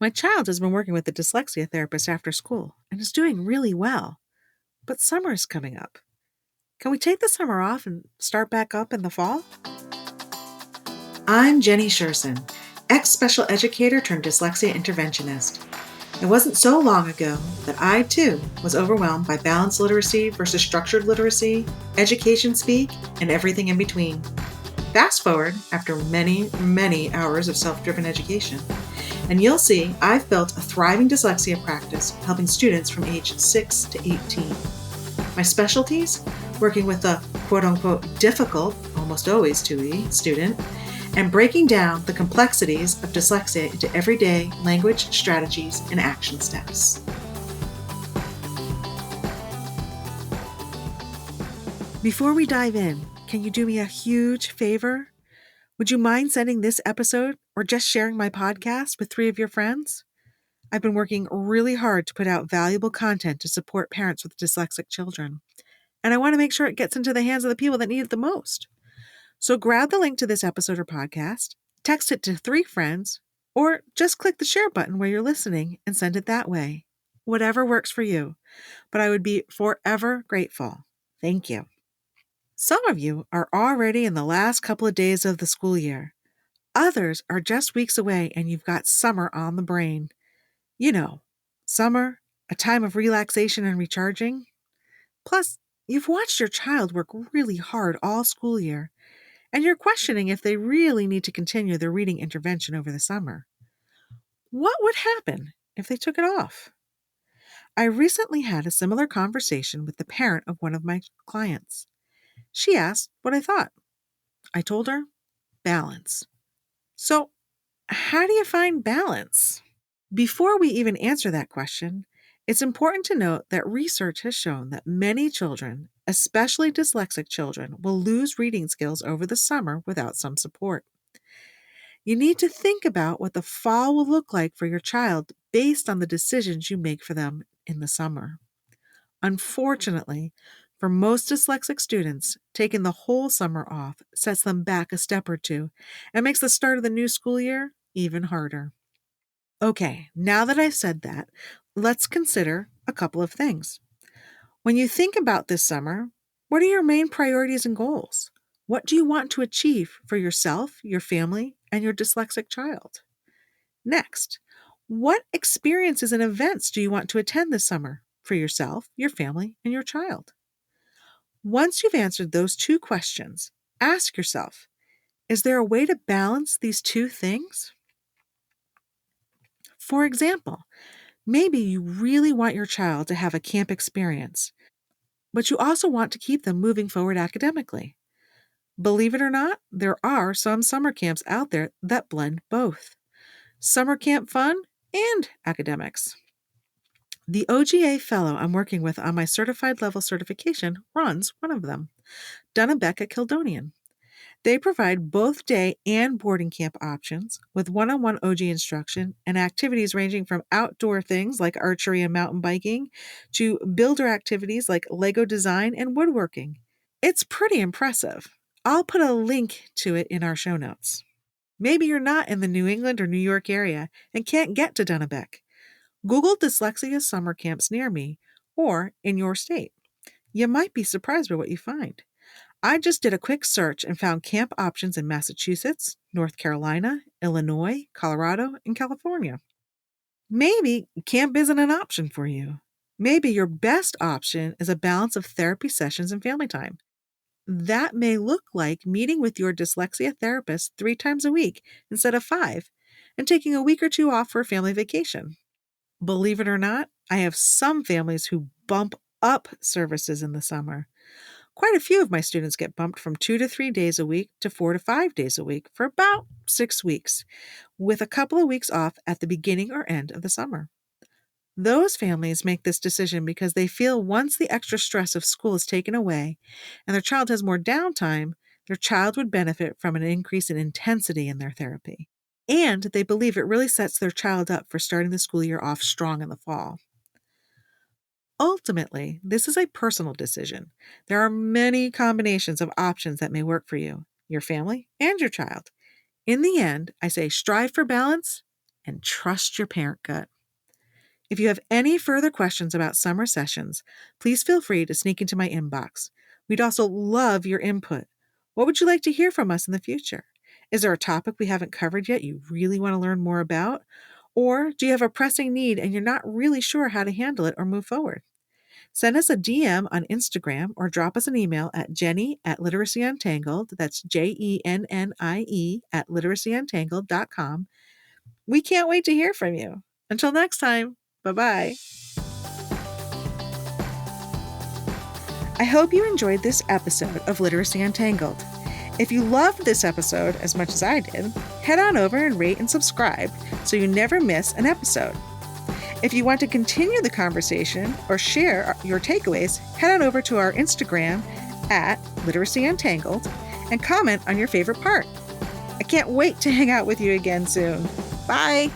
My child has been working with a dyslexia therapist after school and is doing really well. But summer is coming up. Can we take the summer off and start back up in the fall? I'm Jenny Sherson, ex-special educator turned dyslexia interventionist. It wasn't so long ago that I, too, was overwhelmed by balanced literacy versus structured literacy, education speak, and everything in between. Fast forward after many, many hours of self-driven education, and you'll see I've built a thriving dyslexia practice helping students from age 6 to 18. My specialties? Working with the quote-unquote difficult, almost always 2E, student, and breaking down the complexities of dyslexia into everyday language strategies and action steps. Before we dive in, can you do me a huge favor? Would you mind sending this episode or just sharing my podcast with 3 of your friends? I've been working really hard to put out valuable content to support parents with dyslexic children, and I want to make sure it gets into the hands of the people that need it the most. So grab the link to this episode or podcast, text it to 3 friends, or just click the share button where you're listening and send it that way. Whatever works for you, but I would be forever grateful. Thank you. Some of you are already in the last couple of days of the school year. Others are just weeks away and you've got summer on the brain. You know, summer, a time of relaxation and recharging. Plus, you've watched your child work really hard all school year, and you're questioning if they really need to continue their reading intervention over the summer. What would happen if they took it off? I recently had a similar conversation with the parent of one of my clients. She asked what I thought. I told her, balance. So, how do you find balance? Before we even answer that question, it's important to note that research has shown that many children, especially dyslexic children, will lose reading skills over the summer without some support. You need to think about what the fall will look like for your child based on the decisions you make for them in the summer. Unfortunately, for most dyslexic students, taking the whole summer off sets them back a step or two and makes the start of the new school year even harder. Okay, now that I've said that, let's consider a couple of things. When you think about this summer, what are your main priorities and goals? What do you want to achieve for yourself, your family, and your dyslexic child? Next, what experiences and events do you want to attend this summer for yourself, your family, and your child? Once you've answered those 2 questions, ask yourself, is there a way to balance these 2 things? For example, maybe you really want your child to have a camp experience, but you also want to keep them moving forward academically. Believe it or not, there are some summer camps out there that blend both summer camp fun and academics. The OGA fellow I'm working with on my certified level certification runs one of them, Beck at Kildonian. They provide both day and boarding camp options with one-on-one OG instruction and activities ranging from outdoor things like archery and mountain biking to builder activities like Lego design and woodworking. It's pretty impressive. I'll put a link to it in our show notes. Maybe you're not in the New England or New York area and can't get to Beck. Google dyslexia summer camps near me or in your state. You might be surprised by what you find. I just did a quick search and found camp options in Massachusetts, North Carolina, Illinois, Colorado, and California. Maybe camp isn't an option for you. Maybe your best option is a balance of therapy sessions and family time. That may look like meeting with your dyslexia therapist 3 times a week instead of 5, and taking a week or 2 off for a family vacation. Believe it or not, I have some families who bump up services in the summer. Quite a few of my students get bumped from 2 to 3 days a week to 4 to 5 days a week for about 6 weeks, with a couple of weeks off at the beginning or end of the summer. Those families make this decision because they feel once the extra stress of school is taken away and their child has more downtime, their child would benefit from an increase in intensity in their therapy. And they believe it really sets their child up for starting the school year off strong in the fall. Ultimately, this is a personal decision. There are many combinations of options that may work for you, your family, and your child. In the end, I say strive for balance and trust your parent gut. If you have any further questions about summer sessions, please feel free to sneak into my inbox. We'd also love your input. What would you like to hear from us in the future? Is there a topic we haven't covered yet you really want to learn more about? Or do you have a pressing need and you're not really sure how to handle it or move forward? Send us a DM on Instagram or drop us an email at Jenny@literacyuntangled. That's JENNIE @literacyuntangled.com. We can't wait to hear from you. Until next time, bye-bye. I hope you enjoyed this episode of Literacy Untangled. If you loved this episode as much as I did, head on over and rate and subscribe so you never miss an episode. If you want to continue the conversation or share your takeaways, head on over to our Instagram @LiteracyUntangled and comment on your favorite part. I can't wait to hang out with you again soon. Bye!